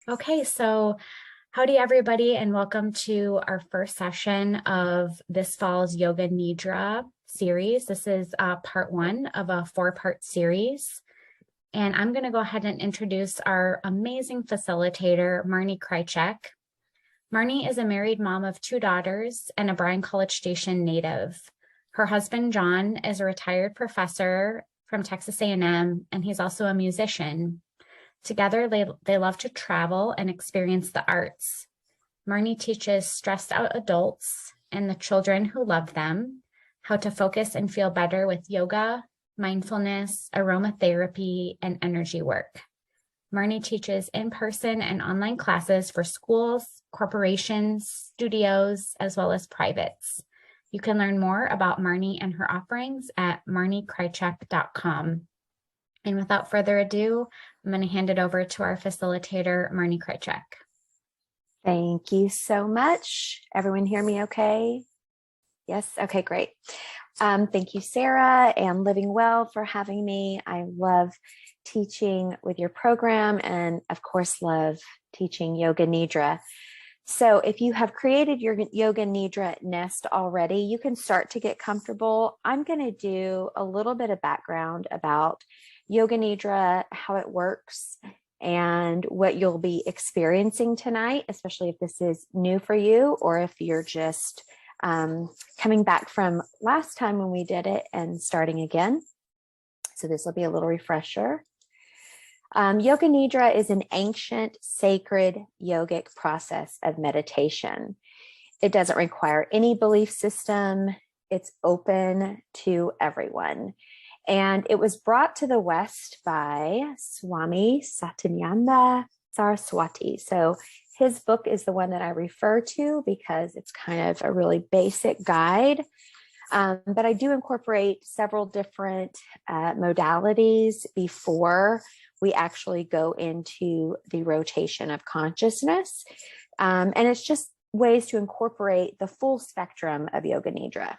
Okay, so howdy everybody, and welcome to our first session of this fall's Yoga Nidra series. This is part one of a four-part series. And I'm going to go ahead and introduce our amazing facilitator, Marnie Krajicek. Marnie is a married mom of two daughters and a Bryan College Station native. Her husband, John, is a retired professor from Texas A&M, and he's also a musician. Together, they love to travel and experience the arts. Marnie teaches stressed out adults and the children who love them how to focus and feel better with yoga, mindfulness, aromatherapy, and energy work. Marnie teaches in-person and online classes for schools, corporations, studios, as well as privates. You can learn more about Marnie and her offerings at marniekrajicek.com. And without further ado, I'm going to hand it over to our facilitator, Marnie Krajicek. Thank you so much. Everyone hear me okay? Yes? Okay, great. Thank you, Sarah and Living Well, for having me. I love teaching with your program and, of course, love teaching Yoga Nidra. So if you have created your Yoga Nidra nest already, you can start to get comfortable. I'm going to do a little bit of background about Yoga Nidra, how it works, and what you'll be experiencing tonight, especially if this is new for you or if you're just coming back from last time when we did it and starting again. So this will be a little refresher. Yoga Nidra is an ancient, sacred yogic process of meditation. It doesn't require any belief system. It's open to everyone. And it was brought to the West by Swami Satyananda Saraswati. So his book is the one that I refer to because it's kind of a really basic guide. But I do incorporate several different modalities before we actually go into the rotation of consciousness. And it's just ways to incorporate the full spectrum of Yoga Nidra.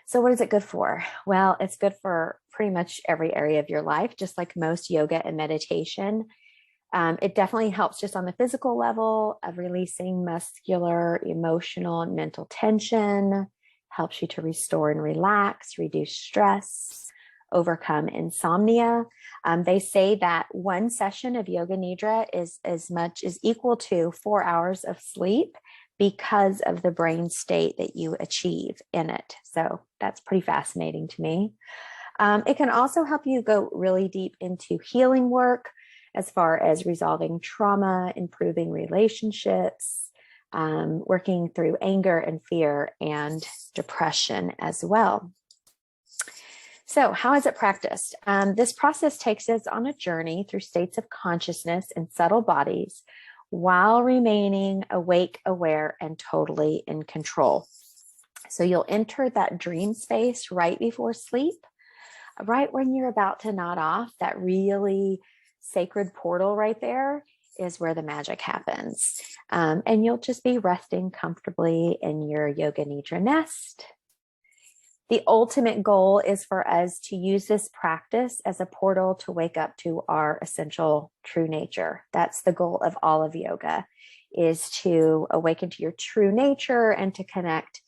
So what is it good for? Well, it's good for pretty much every area of your life, just like most yoga and meditation. It definitely helps just on the physical level of releasing muscular, emotional, and mental tension, helps you to restore and relax, reduce stress, overcome insomnia. They say that one session of Yoga Nidra is equal to 4 hours of sleep because of the brain state that you achieve in it. So that's pretty fascinating to me. It can also help you go really deep into healing work as far as resolving trauma, improving relationships, working through anger and fear and depression as well. So how is it practiced? This process takes us on a journey through states of consciousness and subtle bodies while remaining awake, aware, and totally in control. So you'll enter that dream space right before sleep, right when you're about to nod off. That really sacred portal right there is where the magic happens. And you'll just be resting comfortably in your Yoga Nidra nest. The ultimate goal is for us to use this practice as a portal to wake up to our essential true nature. That's the goal of all of yoga, is to awaken to your true nature and to connect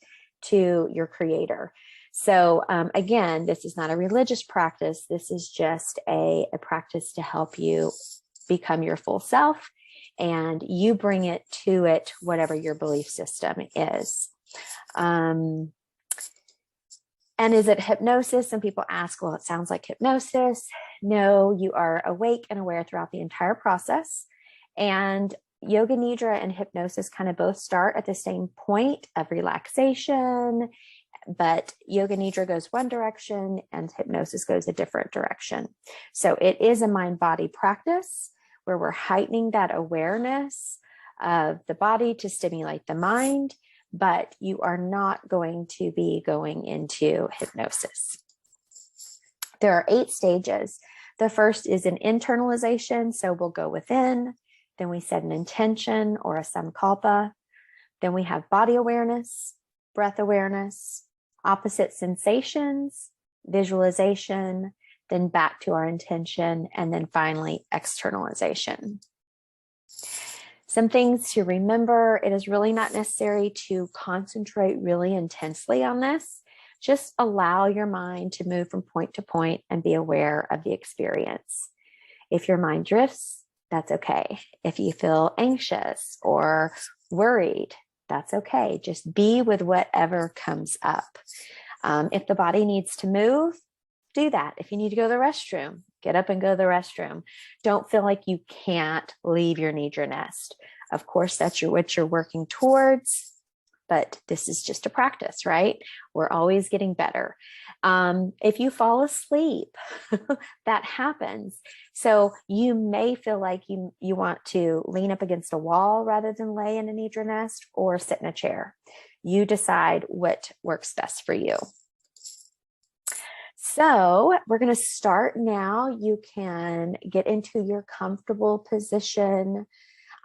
to your creator. So again, this is not a religious practice. This is just a practice to help you become your full self, and you bring it to it, whatever your belief system is. And is it hypnosis? Some people ask, well, it sounds like hypnosis. No, you are awake and aware throughout the entire process. And Yoga Nidra and hypnosis kind of both start at the same point of relaxation, but Yoga Nidra goes one direction and hypnosis goes a different direction. So it is a mind-body practice where we're heightening that awareness of the body to stimulate the mind, but you are not going to be going into hypnosis. There are 8 stages. The first is an internalization. So we'll go within, then we set an intention or a samkalpa. Then we have body awareness, breath awareness, opposite sensations, visualization, then back to our intention, and then finally externalization. Some things to remember: it is really not necessary to concentrate really intensely on this. Just allow your mind to move from point to point and be aware of the experience. If your mind drifts, that's okay. If you feel anxious or worried, that's okay. Just be with whatever comes up. If the body needs to move, do that. If you need to go to the restroom, get up and go to the restroom. Don't feel like you can't leave your Nidra nest. Of course, that's what you're working towards, but this is just a practice, right? We're always getting better. If you fall asleep, that happens. So you may feel like you want to lean up against a wall rather than lay in a Nidra nest or sit in a chair. You decide what works best for you. So we're going to start now. You can get into your comfortable position.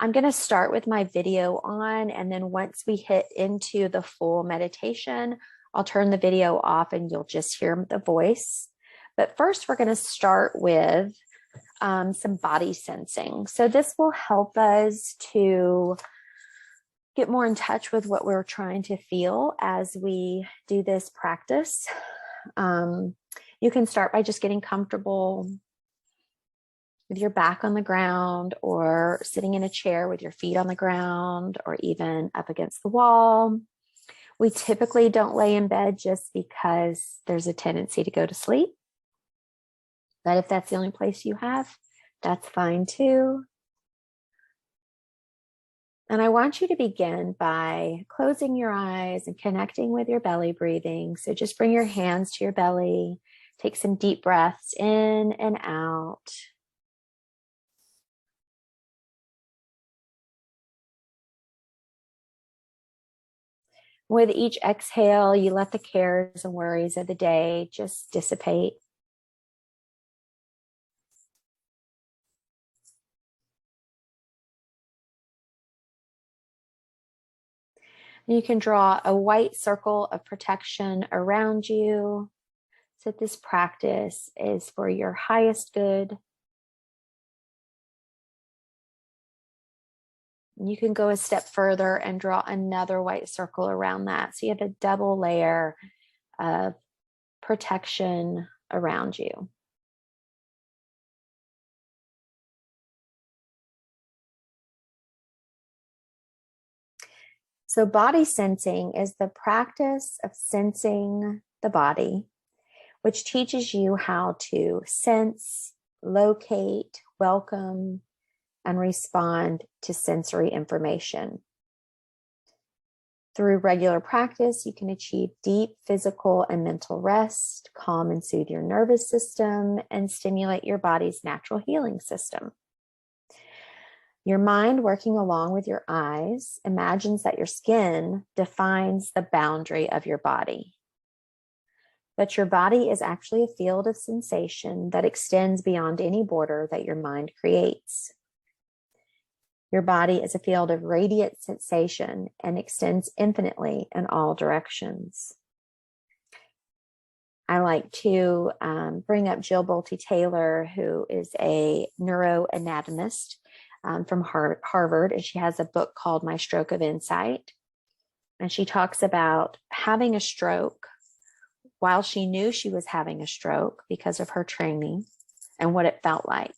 I'm going to start with my video on, and then once we hit into the full meditation, I'll turn the video off and you'll just hear the voice. But first, we're going to start with some body sensing. So this will help us to get more in touch with what we're trying to feel as we do this practice. You can start by just getting comfortable with your back on the ground, or sitting in a chair with your feet on the ground, or even up against the wall. We typically don't lay in bed just because there's a tendency to go to sleep. But if that's the only place you have, that's fine too. And I want you to begin by closing your eyes and connecting with your belly breathing. So just bring your hands to your belly. Take some deep breaths in and out. With each exhale, you let the cares and worries of the day just dissipate. You can draw a white circle of protection around you, so that this practice is for your highest good. You can go a step further and draw another white circle around that, so you have a double layer of protection around you. So body sensing is the practice of sensing the body, which teaches you how to sense, locate, welcome, and respond to sensory information. Through regular practice, you can achieve deep physical and mental rest, calm and soothe your nervous system, and stimulate your body's natural healing system. Your mind, working along with your eyes, imagines that your skin defines the boundary of your body. But your body is actually a field of sensation that extends beyond any border that your mind creates. Your body is a field of radiant sensation and extends infinitely in all directions. I like to bring up Jill Bolte Taylor, who is a neuroanatomist from Harvard, and she has a book called My Stroke of Insight. And she talks about having a stroke while she knew she was having a stroke because of her training and what it felt like.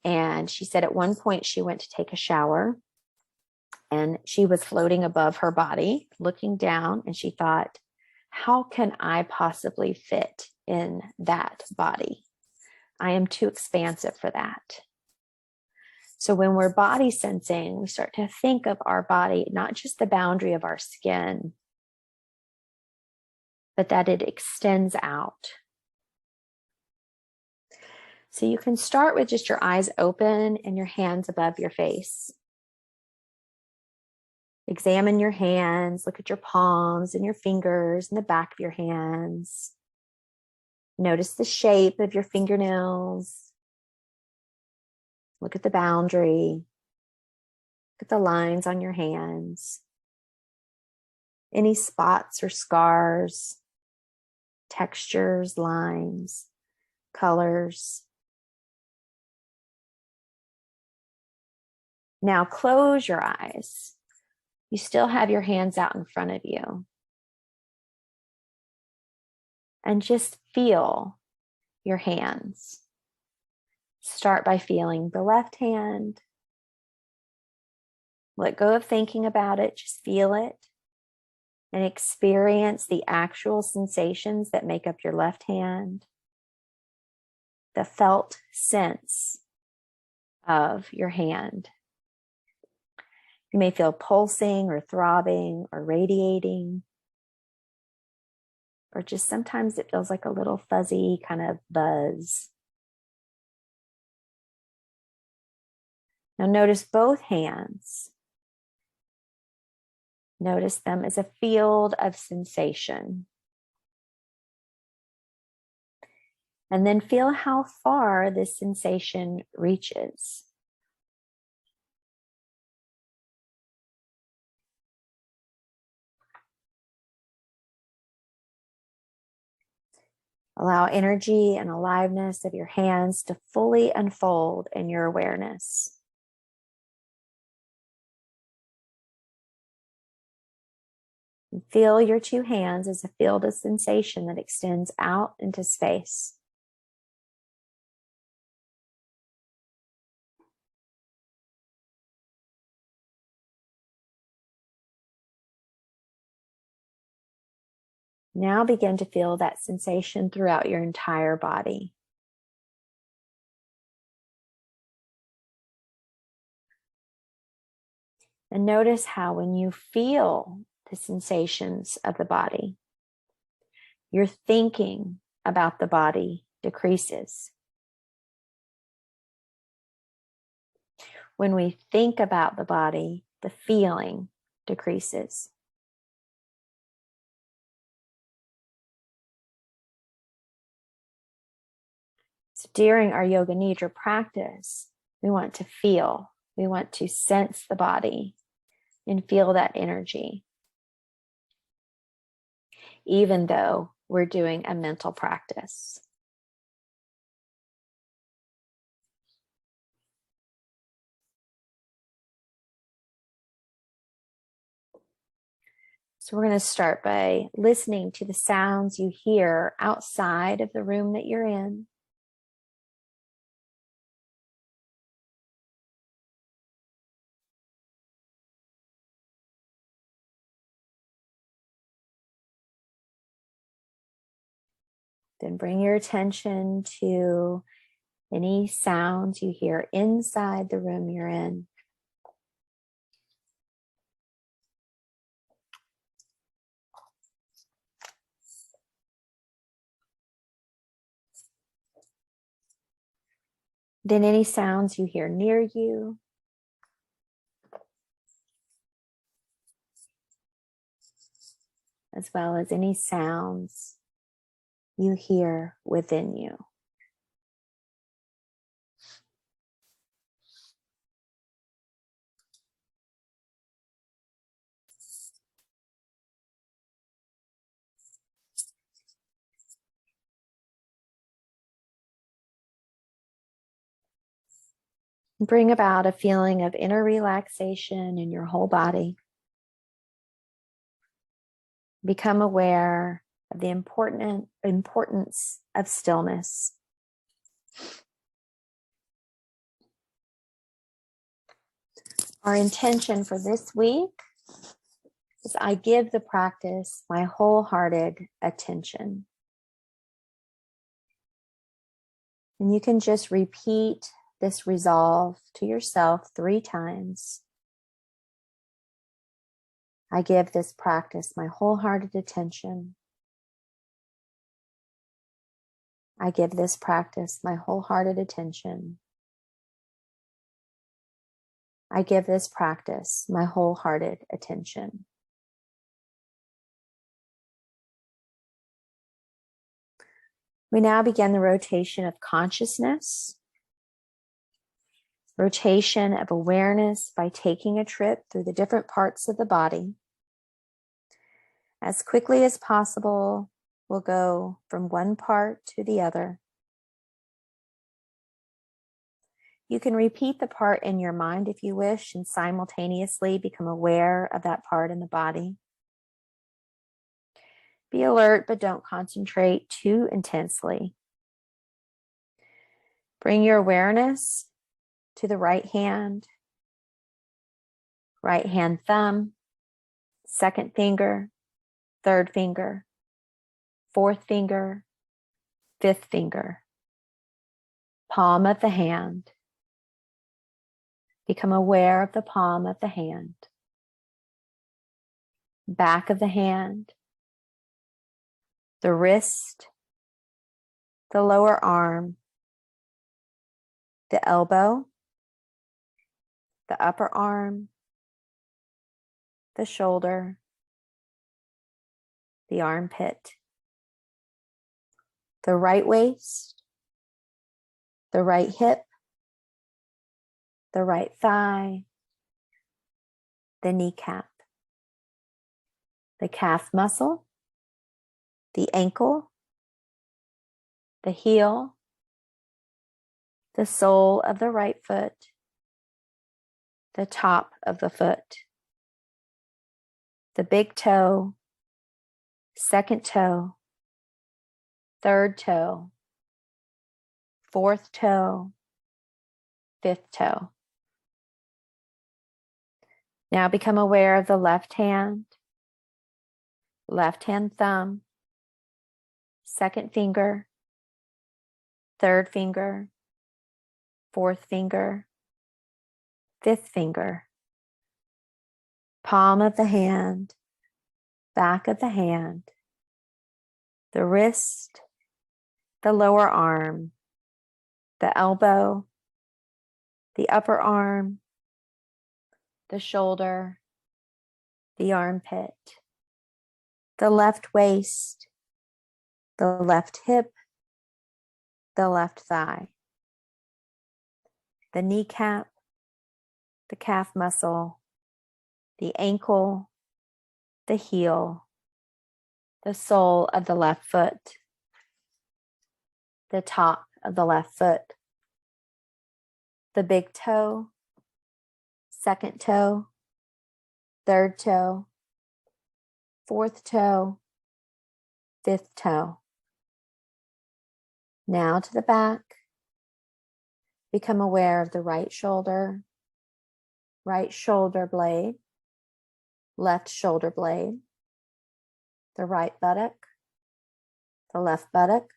And she said at one point she went to take a shower and she was floating above her body, looking down, and she thought, how can I possibly fit in that body? I am too expansive for that. So when we're body sensing, we start to think of our body, not just the boundary of our skin, but that it extends out. So you can start with just your eyes open and your hands above your face. Examine your hands, look at your palms and your fingers and the back of your hands. Notice the shape of your fingernails. Look at the boundary. Look at the lines on your hands. Any spots or scars, textures, lines, colors. Now close your eyes. You still have your hands out in front of you. And just feel your hands. Start by feeling the left hand. Let go of thinking about it, just feel it. And experience the actual sensations that make up your left hand. The felt sense of your hand. You may feel pulsing or throbbing or radiating, or just sometimes it feels like a little fuzzy kind of buzz. Now notice both hands. Notice them as a field of sensation. And then feel how far this sensation reaches. Allow energy and aliveness of your hands to fully unfold in your awareness. And feel your two hands as a field of sensation that extends out into space. Now begin to feel that sensation throughout your entire body. And notice how when you feel the sensations of the body, your thinking about the body decreases. When we think about the body, the feeling decreases. So during our Yoga Nidra practice, we want to feel, we want to sense the body and feel that energy, even though we're doing a mental practice. So we're going to start by listening to the sounds you hear outside of the room that you're in. Then bring your attention to any sounds you hear inside the room you're in. Then any sounds you hear near you. As well as any sounds you hear within you. Bring about a feeling of inner relaxation in your whole body. Become aware of the importance of stillness. Our intention for this week is I give the practice my wholehearted attention. And you can just repeat this resolve to yourself 3 times. I give this practice my wholehearted attention. I give this practice my wholehearted attention. I give this practice my wholehearted attention. We now begin the rotation of consciousness, rotation of awareness by taking a trip through the different parts of the body. As quickly as possible, we'll go from one part to the other. You can repeat the part in your mind if you wish and simultaneously become aware of that part in the body. Be alert, but don't concentrate too intensely. Bring your awareness to the right hand thumb, second finger, third finger, fourth finger, fifth finger, palm of the hand. Become aware of the palm of the hand, back of the hand, the wrist, the lower arm, the elbow, the upper arm, the shoulder, the armpit, the right waist, the right hip, the right thigh, the kneecap, the calf muscle, the ankle, the heel, the sole of the right foot, the top of the foot, the big toe, second toe, third toe, fourth toe, fifth toe. Now become aware of the left hand thumb, second finger, third finger, fourth finger, fifth finger, palm of the hand, back of the hand, the wrist, the lower arm, the elbow, the upper arm, the shoulder, the armpit, the left waist, the left hip, the left thigh, the kneecap, the calf muscle, the ankle, the heel, the sole of the left foot, the top of the left foot, the big toe, second toe, third toe, fourth toe, fifth toe. Now to the back. Become aware of the right shoulder blade, left shoulder blade, the right buttock, the left buttock,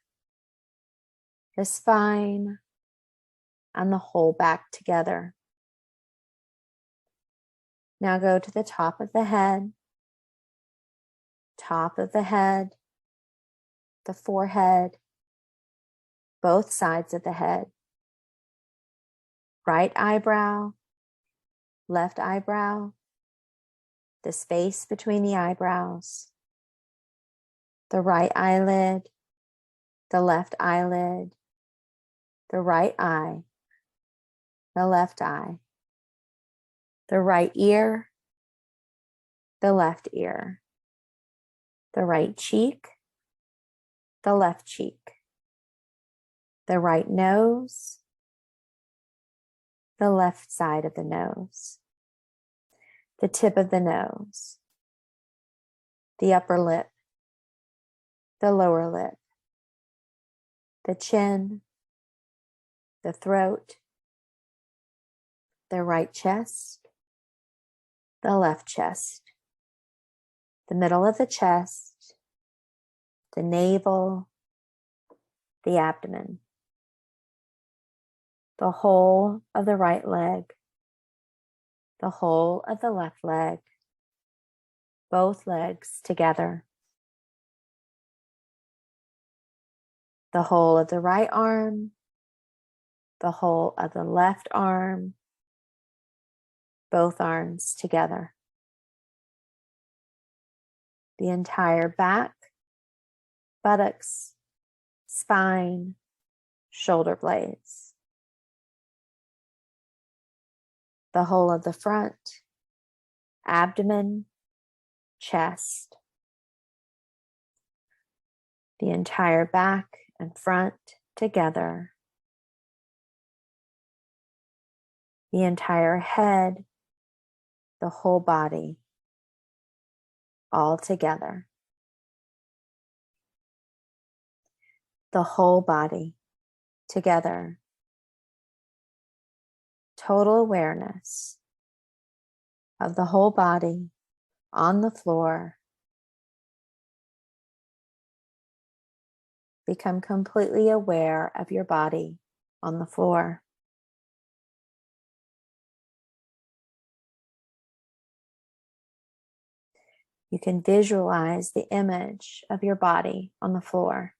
the spine, and the whole back together. Now go to the top of the head, the forehead, both sides of the head, right eyebrow, left eyebrow, the space between the eyebrows, the right eyelid, the left eyelid, the right eye, the left eye, the right ear, the left ear, the right cheek, the left cheek, the right nose, the left side of the nose, the tip of the nose, the upper lip, the lower lip, the chin, the throat, the right chest, the left chest, the middle of the chest, the navel, the abdomen, the whole of the right leg, the whole of the left leg, both legs together, the whole of the right arm, the whole of the left arm, both arms together, the entire back, buttocks, spine, shoulder blades, the whole of the front, abdomen, chest, the entire back and front together, the entire head, the whole body, all together. The whole body together. Total awareness of the whole body on the floor. Become completely aware of your body on the floor. You can visualize the image of your body on the floor.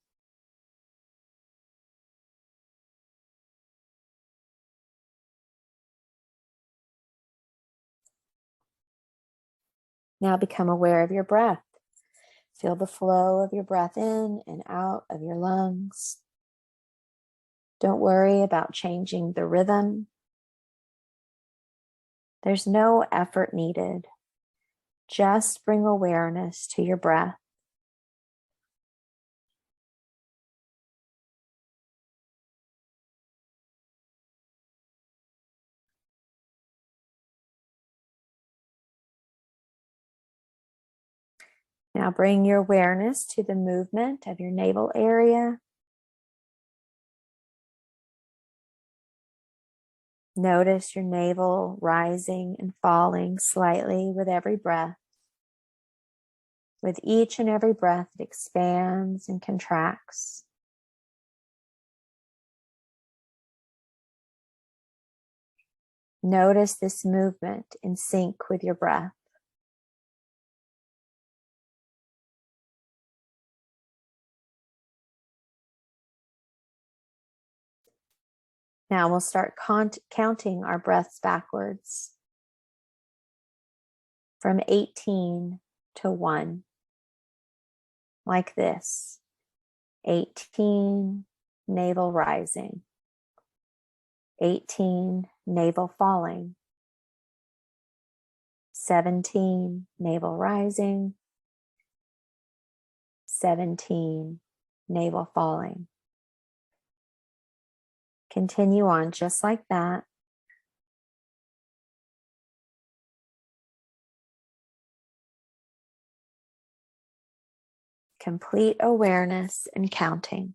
Now become aware of your breath. Feel the flow of your breath in and out of your lungs. Don't worry about changing the rhythm. There's no effort needed. Just bring awareness to your breath. Now bring your awareness to the movement of your navel area. Notice your navel rising and falling slightly with every breath. With each and every breath, it expands and contracts. Notice this movement in sync with your breath. Now we'll start counting our breaths backwards from 18 to 1, like this. 18, navel rising. 18, navel falling. 17, navel rising. 17, navel falling. Continue on just like that. Complete awareness and counting.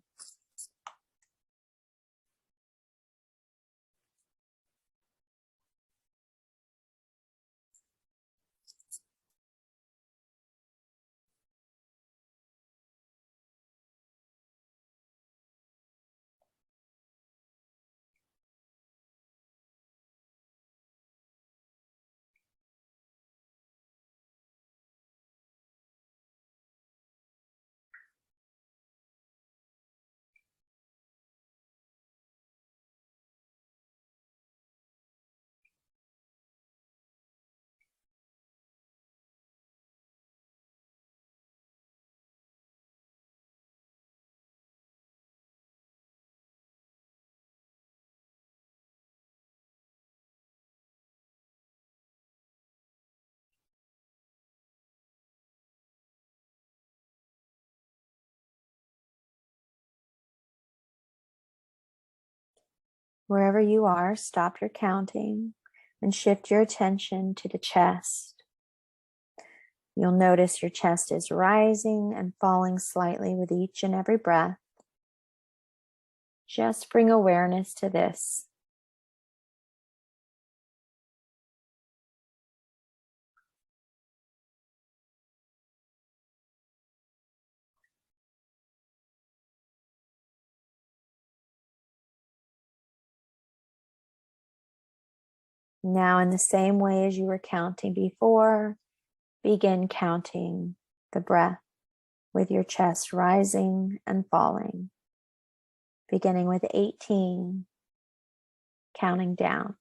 Wherever you are, stop your counting and shift your attention to the chest. You'll notice your chest is rising and falling slightly with each and every breath. Just bring awareness to this. Now, in the same way as you were counting before, begin counting the breath with your chest rising and falling, beginning with 18, counting down.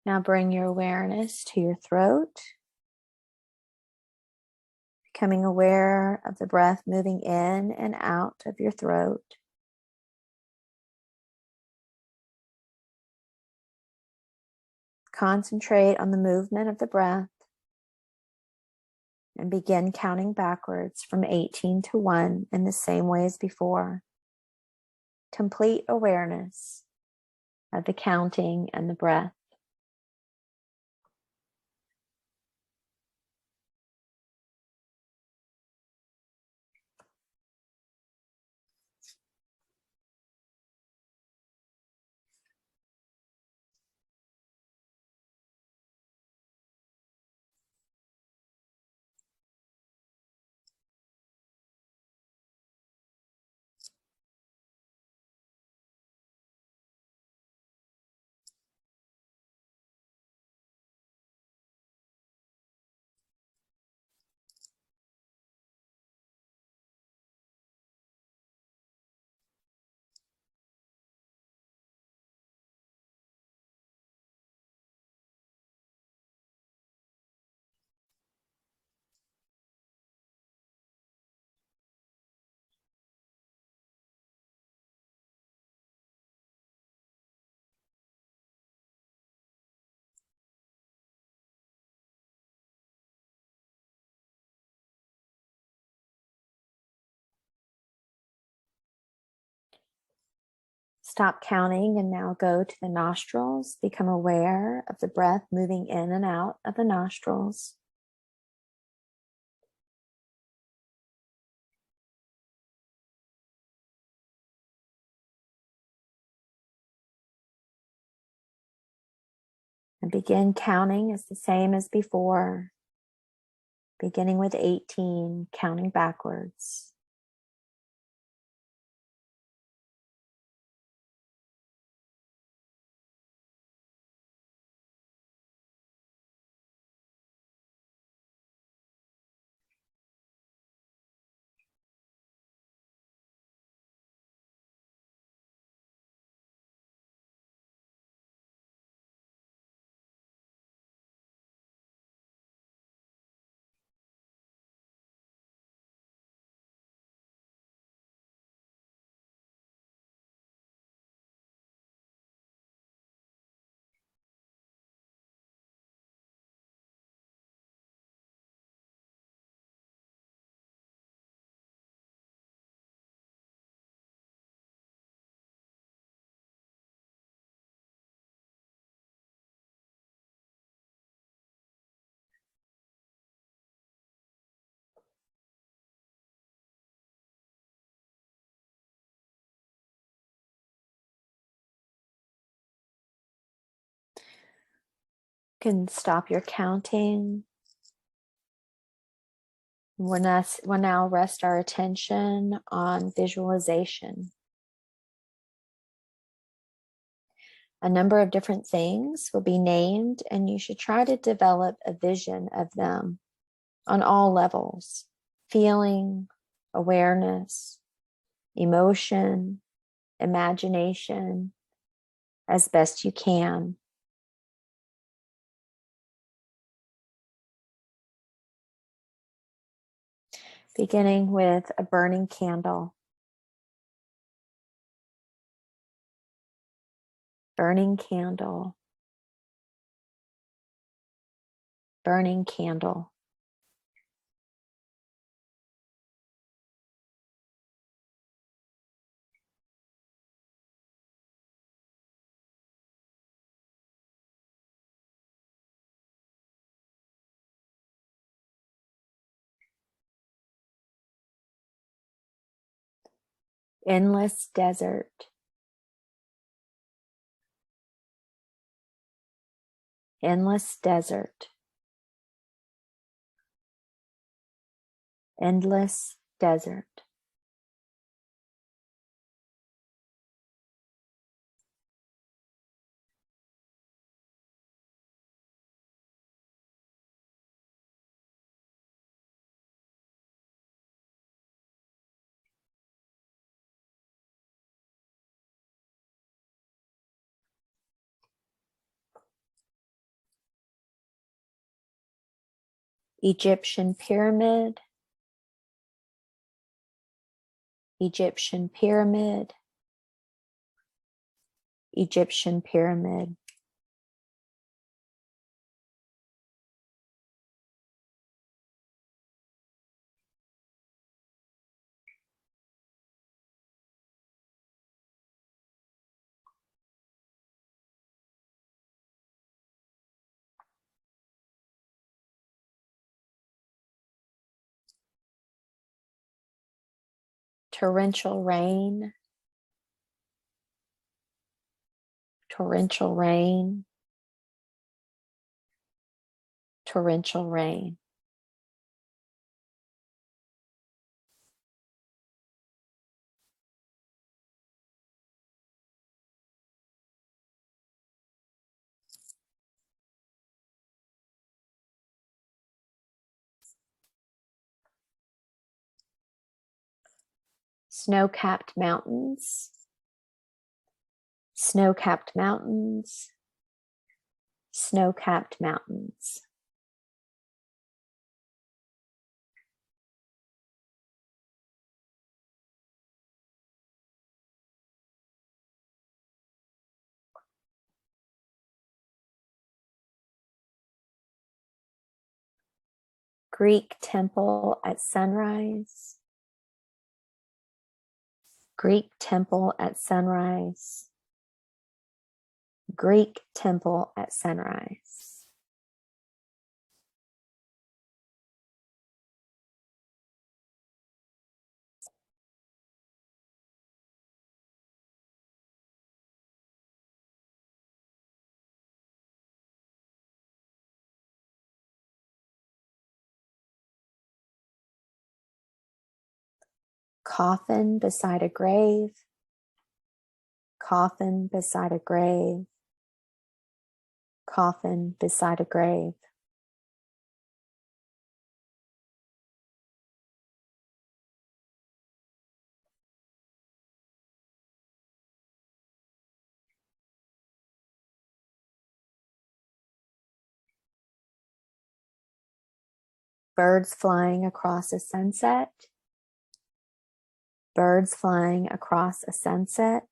Now bring your awareness to your throat, becoming aware of the breath moving in and out of your throat. Concentrate on the movement of the breath and begin counting backwards from 18 to 1 in the same way as before. Complete awareness of the counting and the breath. Stop counting and now go to the nostrils. Become aware of the breath moving in and out of the nostrils. And begin counting as the same as before, beginning with 18, counting backwards. You can stop your counting. We'll now rest our attention on visualization. A number of different things will be named, and you should try to develop a vision of them on all levels: feeling, awareness, emotion, imagination, as best you can. Beginning with a burning candle. Burning candle. Burning candle. Endless desert. Endless desert. Endless desert. Egyptian pyramid, Egyptian pyramid, Egyptian pyramid. Torrential rain, torrential rain, torrential rain. Snow-capped mountains, snow-capped mountains, snow-capped mountains. Greek temple at sunrise, Greek temple at sunrise, Greek temple at sunrise. Coffin beside a grave, coffin beside a grave, coffin beside a grave. Birds flying across a sunset, birds flying across a sunset,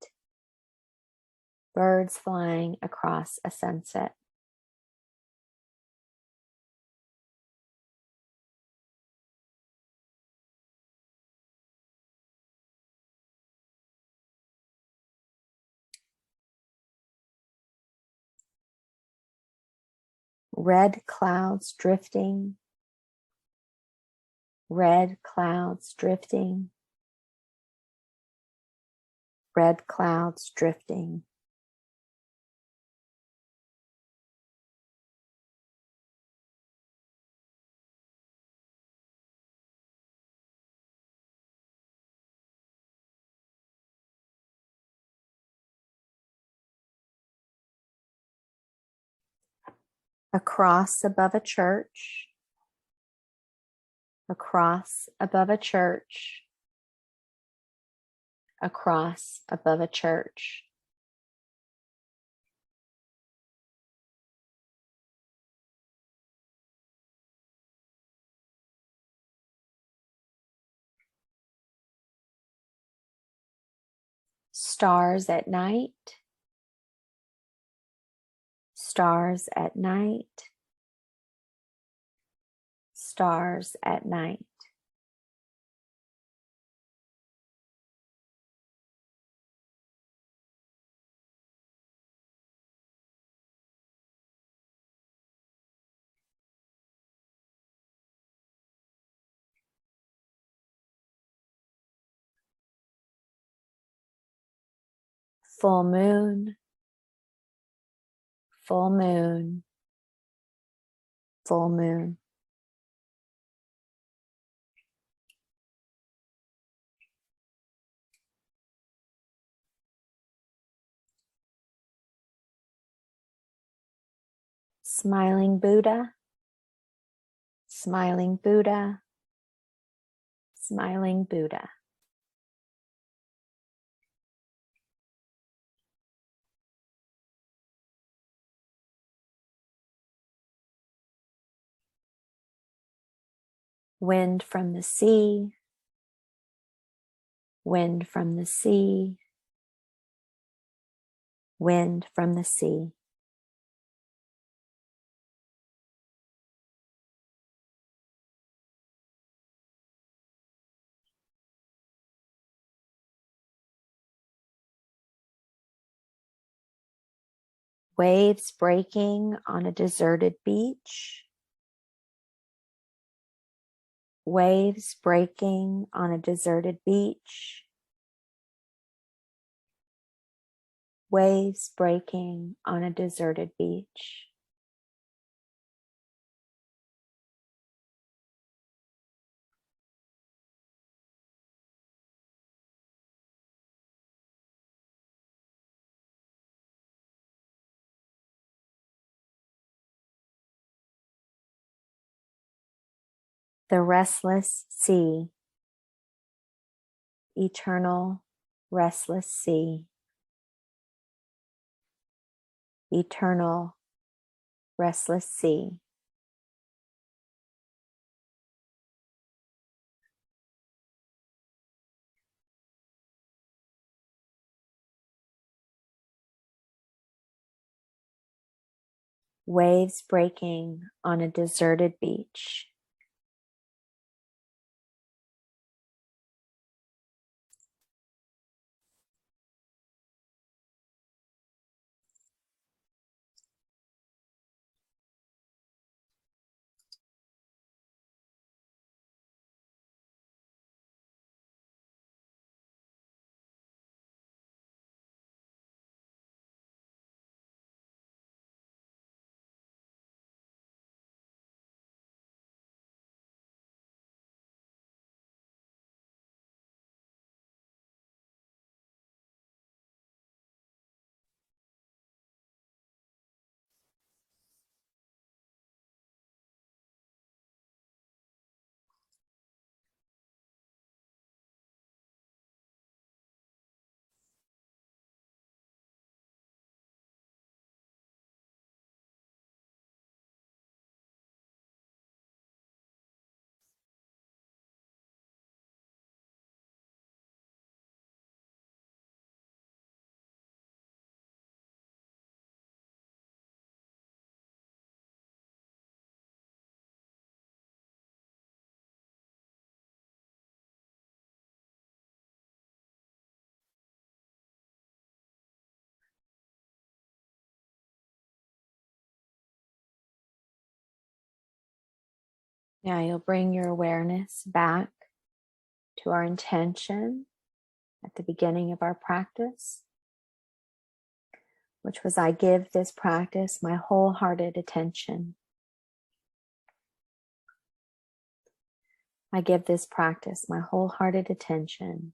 birds flying across a sunset. Red clouds drifting, red clouds drifting, red clouds drifting. A cross above a church, a cross above a church, a cross above a church. Stars at night, stars at night, stars at night. Full moon, full moon, full moon. Smiling Buddha, smiling Buddha, smiling Buddha. wind from the sea, wind from the sea, wind from the sea. Waves breaking on a deserted beach. Waves breaking on a deserted beach. Waves breaking on a deserted beach. The restless sea, eternal restless sea, eternal restless sea. Waves breaking on a deserted beach. Now you'll bring your awareness back to our intention at the beginning of our practice, which was, I give this practice my wholehearted attention. I give this practice my wholehearted attention.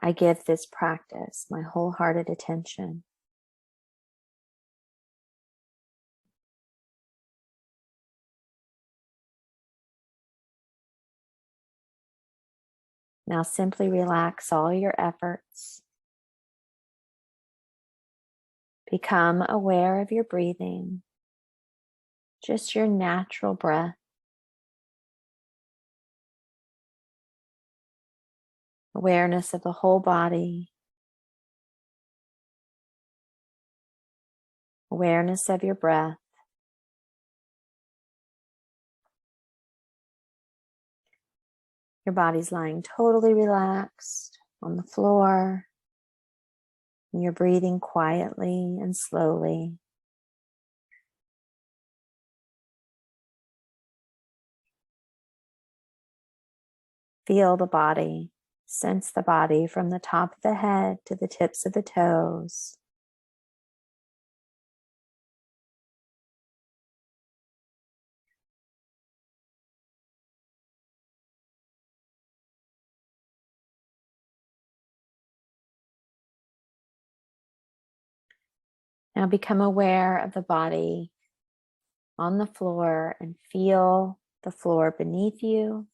I give this practice my wholehearted attention. Now simply relax all your efforts. Become aware of your breathing, just your natural breath. Awareness of the whole body. Awareness of your breath. Your body's lying totally relaxed on the floor. And you're breathing quietly and slowly. Feel the body. Sense the body from the top of the head to the tips of the toes. Now become aware of the body on the floor and feel the floor beneath you.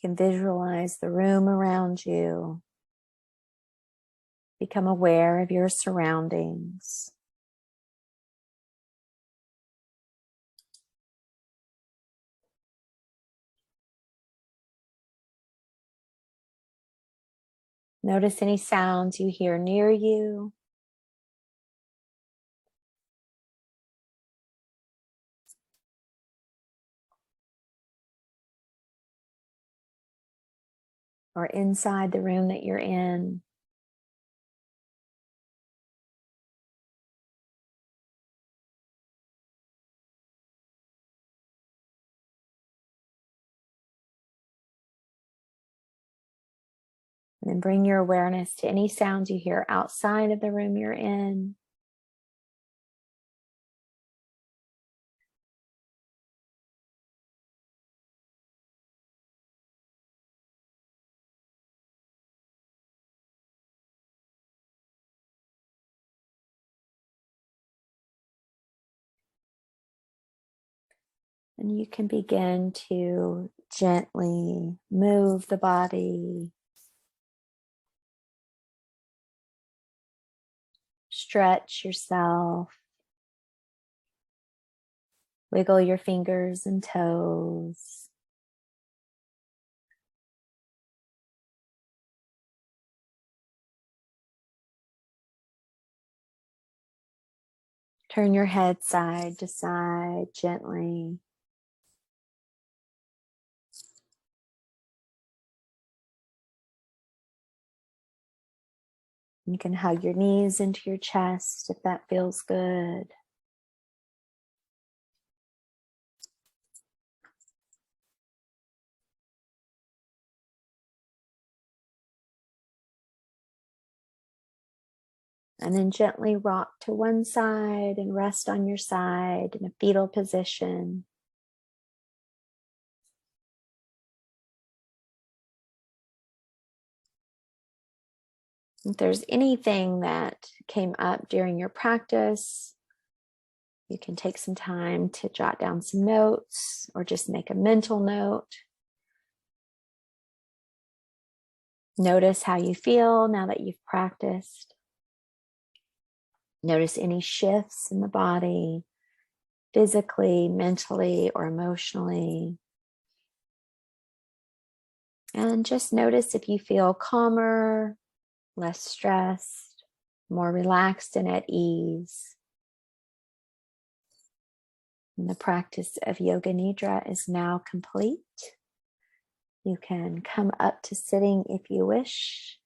You can visualize the room around you. Become aware of your surroundings. Notice any sounds you hear near you. Or inside the room that you're in. And then bring your awareness to any sounds you hear outside of the room you're in. And you can begin to gently move the body, stretch yourself, wiggle your fingers and toes. Turn your head side to side gently. You can hug your knees into your chest if that feels good. And then gently rock to one side and rest on your side in a fetal position. If there's anything that came up during your practice, you can take some time to jot down some notes or just make a mental note. Notice how you feel now that you've practiced. Notice any shifts in the body, physically, mentally, or emotionally. And just notice if you feel calmer, less stressed, more relaxed and at ease. And the practice of Yoga Nidra is now complete. You can come up to sitting if you wish.